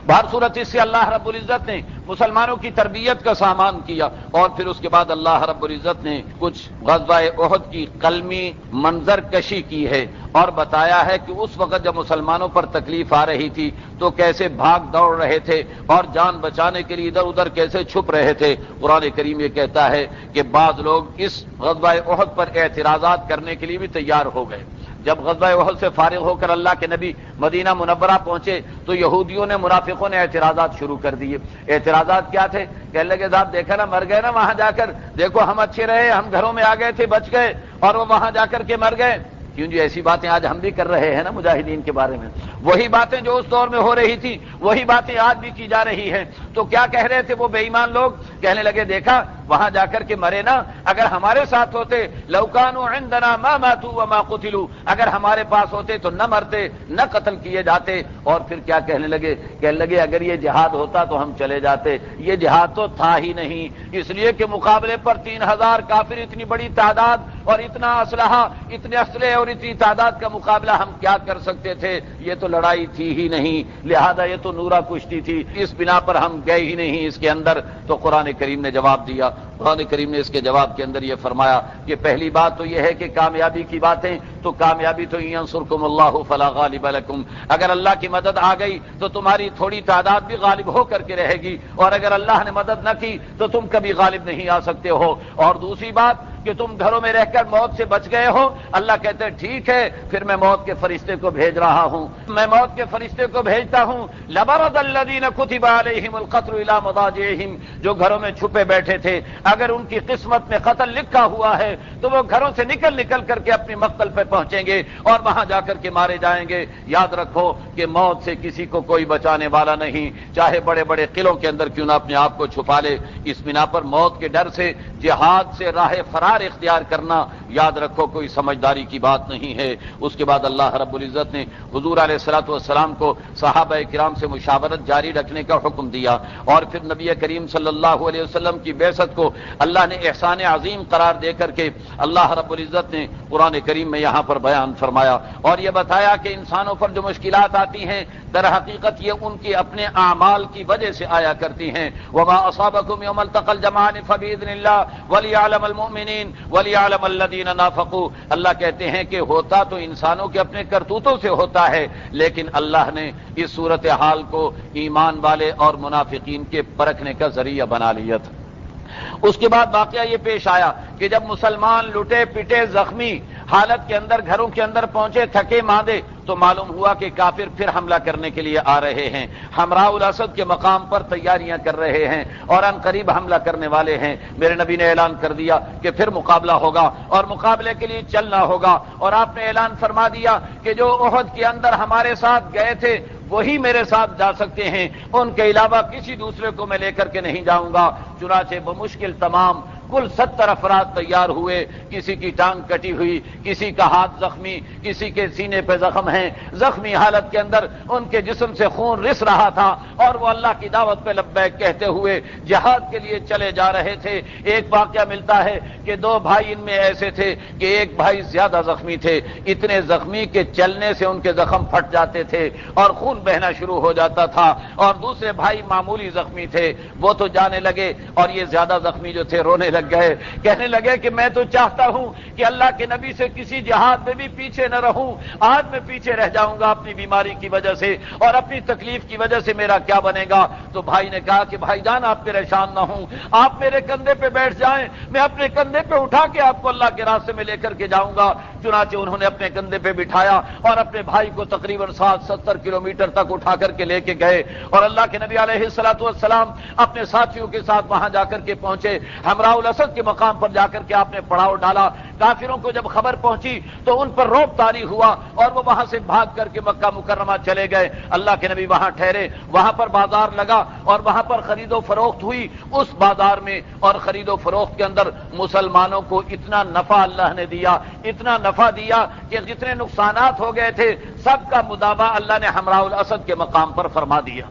بہر صورت اس سے اللہ رب العزت نے مسلمانوں کی تربیت کا سامان کیا، اور پھر اس کے بعد اللہ رب العزت نے کچھ غزوہ احد کی قلمی منظر کشی کی ہے اور بتایا ہے کہ اس وقت جب مسلمانوں پر تکلیف آ رہی تھی تو کیسے بھاگ دوڑ رہے تھے اور جان بچانے کے لیے ادھر ادھر کیسے چھپ رہے تھے۔ قرآن کریم یہ کہتا ہے کہ بعض لوگ اس غزوہ احد پر اعتراضات کرنے کے لیے بھی تیار ہو گئے۔ جب غزوہ احد سے فارغ ہو کر اللہ کے نبی مدینہ منورہ پہنچے تو یہودیوں نے، منافقوں نے اعتراضات شروع کر دیے۔ اعتراضات کیا تھے؟ کہنے لگے صاحب دیکھا نا، مر گئے نا وہاں جا کر، دیکھو ہم اچھے رہے، ہم گھروں میں آ گئے تھے، بچ گئے، اور وہ وہاں جا کر کے مر گئے۔ کیوں جی؟ ایسی باتیں آج ہم بھی کر رہے ہیں نا مجاہدین کے بارے میں، وہی باتیں جو اس دور میں ہو رہی تھی وہی باتیں آج بھی کی جا رہی ہیں۔ تو کیا کہہ رہے تھے وہ بے ایمان لوگ؟ کہنے لگے دیکھا وہاں جا کر کے مرے نا، اگر ہمارے ساتھ ہوتے، لو کانوا عندنا ما ماتوا وما قتلوا، اگر ہمارے پاس ہوتے تو نہ مرتے نہ قتل کیے جاتے۔ اور پھر کیا کہنے لگے؟ کہنے لگے اگر یہ جہاد ہوتا تو ہم چلے جاتے، یہ جہاد تو تھا ہی نہیں، اس لیے کہ مقابلے پر 3000 کافر، اتنی بڑی تعداد اور اتنا اسلحہ، اتنے اسلحے اور اتنی تعداد کا مقابلہ ہم کیا کر سکتے تھے؟ یہ تو لڑائی تھی ہی نہیں، لہذا یہ تو نورا کشتی تھی، اس بنا پر ہم گئے ہی نہیں اس کے اندر۔ تو قرآن کریم نے جواب دیا، قرآن کریم نے اس کے جواب کے اندر یہ فرمایا کہ پہلی بات تو یہ ہے کہ کامیابی کی باتیں، تو کامیابی تو ینصرکم اللہ فلا غالب لکم، اگر اللہ کی مدد آ گئی تو تمہاری تھوڑی تعداد بھی غالب ہو کر کے رہے گی، اور اگر اللہ نے مدد نہ کی تو تم کبھی غالب نہیں آ سکتے ہو۔ اور دوسری بات کہ تم گھروں میں رہ کر موت سے بچ گئے ہو، اللہ کہتے ہیں ٹھیک ہے، پھر میں موت کے فرشتے کو بھیج رہا ہوں، میں موت کے فرشتے کو بھیجتا ہوں۔ لبرز الذین کتب علیہم القتل الی مضاجعہم، جو گھروں میں چھپے بیٹھے تھے، اگر ان کی قسمت میں قتل لکھا ہوا ہے تو وہ گھروں سے نکل کر کے اپنی مقتل پہ پہنچیں گے اور وہاں جا کر کے مارے جائیں گے۔ یاد رکھو کہ موت سے کسی کو کوئی بچانے والا نہیں، چاہے بڑے بڑے قلعوں کے اندر کیوں نہ اپنے آپ کو چھپا لے۔ اس بنا پر موت کے ڈر سے جہاد سے راہ فرار اختیار کرنا، یاد رکھو کوئی سمجھداری کی بات نہیں ہے۔ اس کے بعد اللہ رب العزت نے حضور علیہ الصلوۃ والسلام کو صحابہ کرام سے مشاورت جاری رکھنے کا حکم دیا، اور پھر نبی کریم صلی اللہ علیہ وسلم کی بعثت کو اللہ نے احسان عظیم قرار دے کر کے اللہ رب العزت نے قرآن کریم میں یہاں پر بیان فرمایا اور یہ بتایا کہ انسانوں پر جو مشکلات آتی ہیں در حقیقت یہ ان کے اپنے اعمال کی وجہ سے آیا کرتی ہیں۔ وما اصابکم یوم التقى الجمعان فباذن اللہ وليعلم المؤمنین وليعلم الذین نافقوا، اللہ کہتے ہیں کہ ہوتا تو انسانوں کے اپنے کرتوتوں سے ہوتا ہے، لیکن اللہ نے اس صورتحال کو ایمان والے اور منافقین کے پرکھنے کا ذریعہ بنا لیا تھا۔ اس کے بعد واقعہ یہ پیش آیا کہ جب مسلمان لٹے پٹے زخمی حالت کے اندر گھروں کے اندر پہنچے تھکے ماندے تو معلوم ہوا کہ کافر پھر حملہ کرنے کے لیے آ رہے ہیں، حمراء الاسد کے مقام پر تیاریاں کر رہے ہیں اور ان قریب حملہ کرنے والے ہیں۔ میرے نبی نے اعلان کر دیا کہ پھر مقابلہ ہوگا اور مقابلے کے لیے چلنا ہوگا، اور آپ نے اعلان فرما دیا کہ جو احد کے اندر ہمارے ساتھ گئے تھے وہی میرے ساتھ جا سکتے ہیں، ان کے علاوہ کسی دوسرے کو میں لے کر کے نہیں جاؤں گا۔ چنانچہ بمشکل تمام کل 70 افراد تیار ہوئے، کسی کی ٹانگ کٹی ہوئی، کسی کا ہاتھ زخمی، کسی کے سینے پہ زخم ہیں، زخمی حالت کے اندر ان کے جسم سے خون رس رہا تھا، اور وہ اللہ کی دعوت پہ لبیک کہتے ہوئے جہاد کے لیے چلے جا رہے تھے۔ ایک واقعہ ملتا ہے کہ 2 بھائی ان میں ایسے تھے کہ ایک بھائی زیادہ زخمی تھے، اتنے زخمی کہ چلنے سے ان کے زخم پھٹ جاتے تھے اور خون بہنا شروع ہو جاتا تھا، اور دوسرے بھائی معمولی زخمی تھے، وہ تو جانے لگے، اور یہ زیادہ زخمی جو تھے رونے لگ گئے، کہنے لگے کہ میں تو چاہتا ہوں کہ اللہ کے نبی سے کسی جہاد میں بھی پیچھے نہ رہوں، آج میں پیچھے رہ جاؤں گا اپنی بیماری کی وجہ سے اور اپنی تکلیف کی وجہ سے، میرا کیا بنے گا؟ تو بھائی نے کہا کہ بھائی جان آپ پریشان نہ ہوں، آپ میرے کندھے پہ بیٹھ جائیں، میں اپنے کندھے پہ اٹھا کے آپ کو اللہ کے راستے میں لے کر کے جاؤں گا۔ چنانچہ انہوں نے اپنے کندھے پہ بٹھایا اور اپنے بھائی کو تقریباً 60-70 کلومیٹر تک اٹھا کر کے لے کے گئے، اور اللہ کے نبی علیہ الصلوۃ والسلام اپنے ساتھیوں کے ساتھ وہاں جا کر کے پہنچے، حمراء الاسد کے مقام پر جا کر کے آپ نے پڑاؤ ڈالا۔ کافروں کو جب خبر پہنچی تو ان پر رعب طاری ہوا اور وہ وہاں سے بھاگ کر کے مکہ مکرمہ چلے گئے۔ اللہ کے نبی وہاں ٹھہرے، وہاں پر بازار لگا اور وہاں پر خرید و فروخت ہوئی۔ اس بازار میں اور خرید و فروخت کے اندر مسلمانوں کو اتنا نفع اللہ نے دیا، اتنا نفع دیا کہ جتنے نقصانات ہو گئے تھے سب کا مداوع اللہ نے حمراء الاسد کے مقام پر فرما دیا۔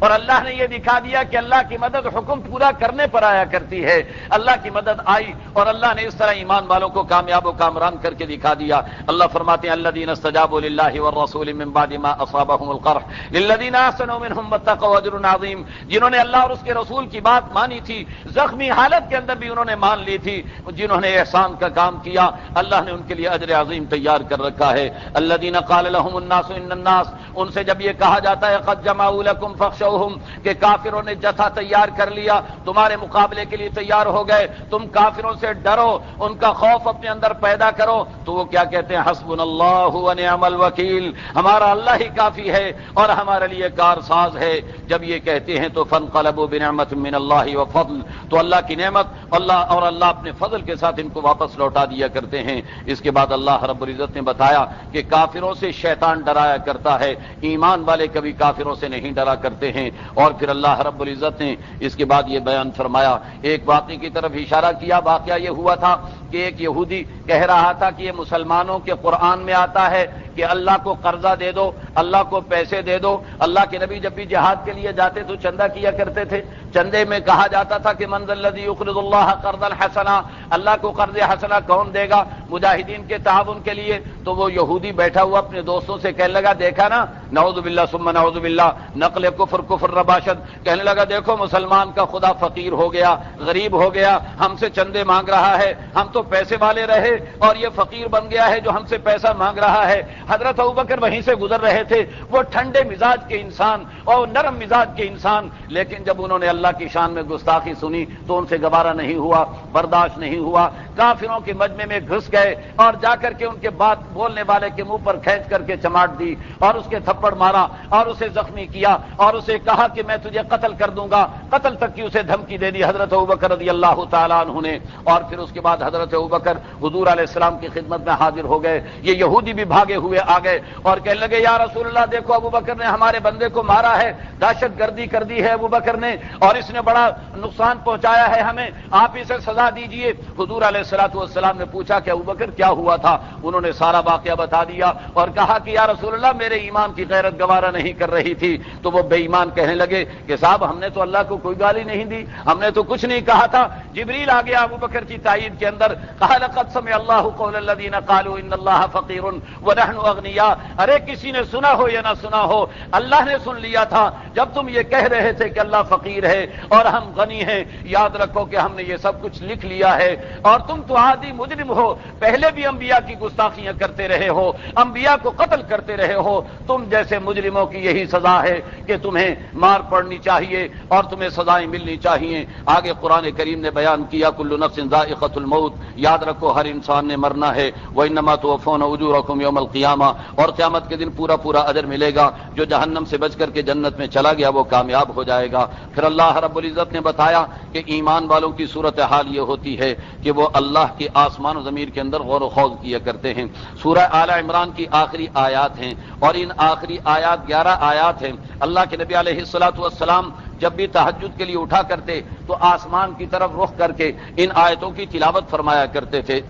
اور اللہ نے یہ دکھا دیا کہ اللہ کی مدد حکم پورا کرنے پر آیا کرتی ہے. اللہ کی مدد آئی اور اللہ نے اس طرح ایمان والوں کو کامیاب و کامران کر کے دکھا دیا. اللہ فرماتے ہیں الذین استجابوا للہ والرسول من بعد ما اصابهم القرح للذین احسنوا منهم واتقوا اجر عظیم. جنہوں نے اللہ اور اس کے رسول کی بات مانی تھی, زخمی حالت کے اندر بھی انہوں نے مان لی تھی, جنہوں نے احسان کا کام کیا اللہ نے ان کے لیے اجر عظیم تیار کر رکھا ہے. الذین قال لهم الناس ان الناس, ان سے جب یہ کہا جاتا ہے قد جمعوا لکم فاخشوہم, کہ کافروں نے جتھا تیار کر لیا, تمہارے مقابلے کے لیے تیار ہو گئے, تم کافروں سے ڈرو, ان کا خوف اپنے اندر پیدا کرو, تو وہ کیا کہتے ہیں حسبنا اللہ ونعم الوکیل, ہمارا اللہ ہی کافی ہے اور ہمارے لیے کارساز ہے. جب یہ کہتے ہیں تو فانقلبوا بنعمت من اللہ وفضل, تو اللہ کی نعمت اللہ اپنے فضل کے ساتھ ان کو واپس لوٹا دیا کرتے ہیں. اس کے بعد اللہ رب العزت نے بتایا کہ کافروں سے شیطان ڈرایا کرتا ہے, ایمان والے کبھی کافروں سے نہیں ڈرا کرتے ہیں. اور پھر اللہ رب العزت نے اس کے بعد یہ بیان فرمایا, ایک واقعے کی طرف اشارہ کیا. واقعہ یہ ہوا تھا کہ ایک یہودی کہہ رہا تھا کہ یہ مسلمانوں کے قرآن میں آتا ہے کہ اللہ کو قرضہ دے دو, اللہ کو پیسے دے دو. اللہ کے نبی جب بھی جہاد کے لیے جاتے تو چندہ کیا کرتے تھے. چندے میں کہا جاتا تھا کہ من ذا الذی یقرض اللہ قرضا حسنا, اللہ کو قرض حسنا کون دے گا مجاہدین کے تعاون کے لیے. تو وہ یہودی بیٹھا ہوا اپنے دوستوں سے کہنے لگا, دیکھا نا, نعوذ باللہ ثم نعوذ باللہ, نقل کفر رباشد, کہنے لگا دیکھو مسلمان کا خدا فقیر ہو گیا, غریب ہو گیا, ہم سے چندے مانگ رہا ہے, ہم تو پیسے والے رہے اور یہ فقیر بن گیا ہے جو ہم سے پیسہ مانگ رہا ہے. حضرت ابوبکر وہیں سے گزر رہے تھے, وہ ٹھنڈے مزاج کے انسان اور نرم مزاج کے انسان, لیکن جب انہوں نے اللہ کی شان میں گستاخی سنی تو ان سے گوارا نہیں ہوا, برداشت نہیں ہوا. کافروں کے مجمع میں گھس گئے اور جا کر کے ان کے بات بولنے والے کے منہ پر کھینچ کر کے چماٹ دی اور اس کے تھپڑ مارا اور اسے زخمی کیا اور اسے کہا کہ میں تجھے قتل کر دوں گا, قتل تک کی اسے دھمکی دے دی حضرت ابوبکر رضی اللہ تعالیٰ عنہ نے. اور پھر اس کے بعد حضرت ابوبکر حضور علیہ السلام کی خدمت میں حاضر ہو گئے. یہ یہودی بھی بھاگے ہوئے آ گئے اور کہنے لگے یا رسول اللہ دیکھو ابوبکر نے ہمارے بندے کو مارا ہے, دہشت گردی کر دی ہے ابوبکر نے اور اس نے بڑا نقصان پہنچایا ہے ہمیں, آپ اسے سزا دیجئے. حضور علیہ الصلوۃ والسلام نے پوچھا کہ ابوبکر کیا ہوا تھا؟ انہوں نے سارا واقعہ بتا دیا اور کہا کہ یا رسول اللہ میرے ایمان کی غیرت گوارا نہیں کر رہی تھی. تو وہ بے ایمان کہنے لگے کہ صاحب ہم نے تو اللہ کو کوئی گالی نہیں دی, ہم نے تو کچھ نہیں کہا تھا. جبریل آ گیا ابوبکر کی تائید کے اندر, قال لقد سمع اللہ قول الذین قالوا ان اللہ فقیر ونحن اغنیاء. ارے کسی نے سنا ہو یا نہ سنا ہو, اللہ نے سن لیا تھا جب تم یہ کہہ رہے تھے کہ اللہ فقیر ہے اور ہم غنی ہیں. یاد رکھو کہ ہم نے یہ سب کچھ لکھ لیا ہے اور تم تو عادی مجرم ہو, پہلے بھی انبیاء کی گستاخیاں کرتے رہے ہو, انبیاء کو قتل کرتے رہے ہو. تم جیسے مجرموں کی یہی سزا ہے کہ تمہیں مار پڑنی چاہیے اور تمہیں سزائیں ملنی چاہیے. آگے قرآن کریم نے بیان کیا کل نفس ذائقۃ الموت, یاد رکھو ہر انسان نے مرنا ہے. وانما توفون اجورکم یوم القیامہ, اور قیامت کے دن پورا پورا اجر ملے گا. جو جہنم سے بچ کر کے جنت میں چلا گیا وہ کامیاب ہو جائے گا. پھر اللہ رب العزت نے بتایا کہ ایمان والوں کی صورتحال یہ ہوتی ہے کہ وہ اللہ کے آسمان و زمین کے اندر غور و خوض کیا کرتے ہیں. سورہ آل عمران کی آخری آیات ہیں اور ان آخری آیات 11 آیات ہیں. اللہ کے نبی علیہ الصلوۃ والسلام جب بھی تہجد کے لیے اٹھا کرتے تو آسمان کی طرف رخ کر کے ان آیتوں کی تلاوت فرمایا کرتے تھے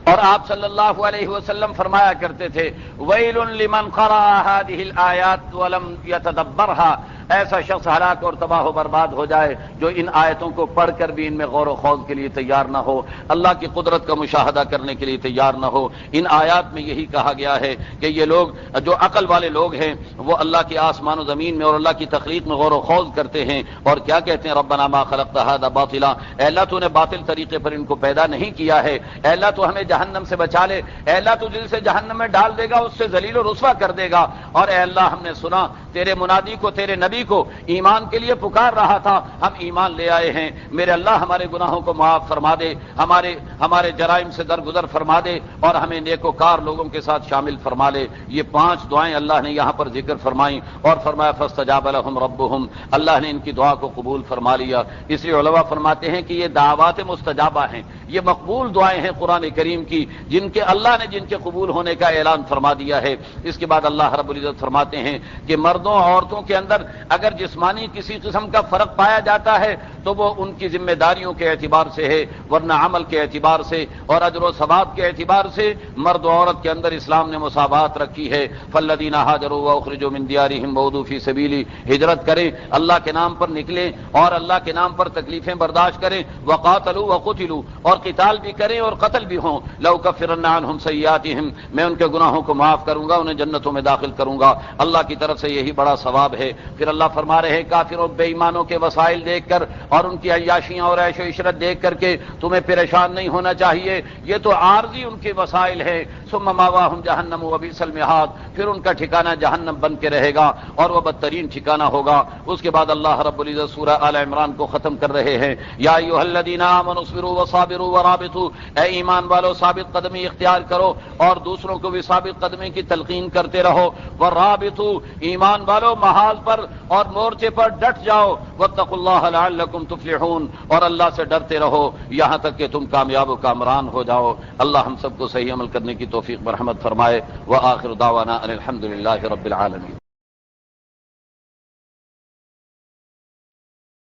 اور آپ صلی اللہ علیہ وسلم فرمایا کرتے تھے ویل لمن قرأ هذه الآیات ولم يتدبرها, ایسا شخص ہلاک اور تباہ و برباد ہو جائے جو ان آیتوں کو پڑھ کر بھی ان میں غور و خوض کے لیے تیار نہ ہو, اللہ کی قدرت کا مشاہدہ کرنے کے لیے تیار نہ ہو. ان آیات میں یہی کہا گیا ہے کہ یہ لوگ جو عقل والے لوگ ہیں وہ اللہ کے آسمان و زمین میں اور اللہ کی تخلیق میں غور و خوض کرتے ہیں اور کیا کہتے ہیں ربنا ما خلقت هذا باطلا, اے اللہ تو نے باطل طریقے پر ان کو پیدا نہیں کیا ہے, اے اللہ تو ہمیں جہنم سے بچا لے, اے اللہ تو جن سے جہنم میں ڈال دے گا اس سے ذلیل و رسوا کر دے گا, اور اے اللہ ہم نے سنا تیرے منادی کو, تیرے نبی کو ایمان کے لیے پکار رہا تھا, ہم ایمان لے آئے ہیں, میرے اللہ ہمارے گناہوں کو معاف فرما دے, ہمارے جرائم سے درگزر فرما دے اور ہمیں نیکوکار لوگوں کے ساتھ شامل فرما لے. یہ 5 دعائیں اللہ نے یہاں پر ذکر فرمائیں اور فرمایا فاستجاب لهم ربهم, اللہ نے ان کی دعا کو قبول فرما لیا. اس لیے علماء فرماتے ہیں کہ یہ دعوات مستجابہ ہیں, یہ مقبول دعائیں ہیں قرآن کریم کریم کی جن کے اللہ نے جن کے قبول ہونے کا اعلان فرما دیا ہے۔ اس کے بعد اللہ رب العزت فرماتے ہیں کہ مردوں اور عورتوں کے اندر اگر جسمانی کسی قسم کا فرق پایا جاتا ہے تو وہ ان کی ذمہ داریوں کے اعتبار سے ہے، ورنہ عمل کے اعتبار سے اور اجر و ثواب کے اعتبار سے مرد و عورت کے اندر اسلام نے مساوات رکھی ہے۔ فالذین ہاجروا واخرجوا من دیارہم وأوذوا فی سبیلی، ہجرت کریں، اللہ کے نام پر نکلیں اور اللہ کے نام پر تکلیفیں برداشت کریں، وقاتلوا وقتلوا، اور قتال بھی کریں اور قتل بھی ہوں، لأکفرن عنہم سیئاتہم، میں ان کے گناہوں کو معاف کروں گا، انہیں جنتوں میں داخل کروں گا، اللہ کی طرف سے یہی بڑا ثواب ہے۔ پھر اللہ فرما رہے ہیں کافروں بے ایمانوں کے وسائل دیکھ کر اور ان کی عیاشیاں اور عیش و عشرت دیکھ کر کے تمہیں پریشان نہیں ہونا چاہیے، یہ تو عارضی ان کے وسائل ہیں۔ ثم ماواہم جہنم وبئس المہاد، پھر ان کا ٹھکانہ جہنم بن کے رہے گا اور وہ بدترین ٹھکانہ ہوگا۔ اس کے بعد اللہ رب العزت سورہ آل عمران کو ختم کر رہے ہیں، یا ایھا الذین آمنوا اصبروا وصابروا ورابطوا، اے ایمان والو ثابت قدمی اختیار کرو اور دوسروں کو بھی ثابت قدمی کی تلقین کرتے رہو، ورابطوا، ایمان والو محاذ پر اور مورچے پر ڈٹ جاؤ، واتقوا اللہ لعلکم تفلحون، اور اللہ سے ڈرتے رہو یہاں تک کہ تم کامیاب و کامران ہو جاؤ۔ اللہ ہم سب کو صحیح عمل کرنے کی توفیق مرحمت فرمائے۔ وآخر دعوانا ان الحمد للہ رب العالمین۔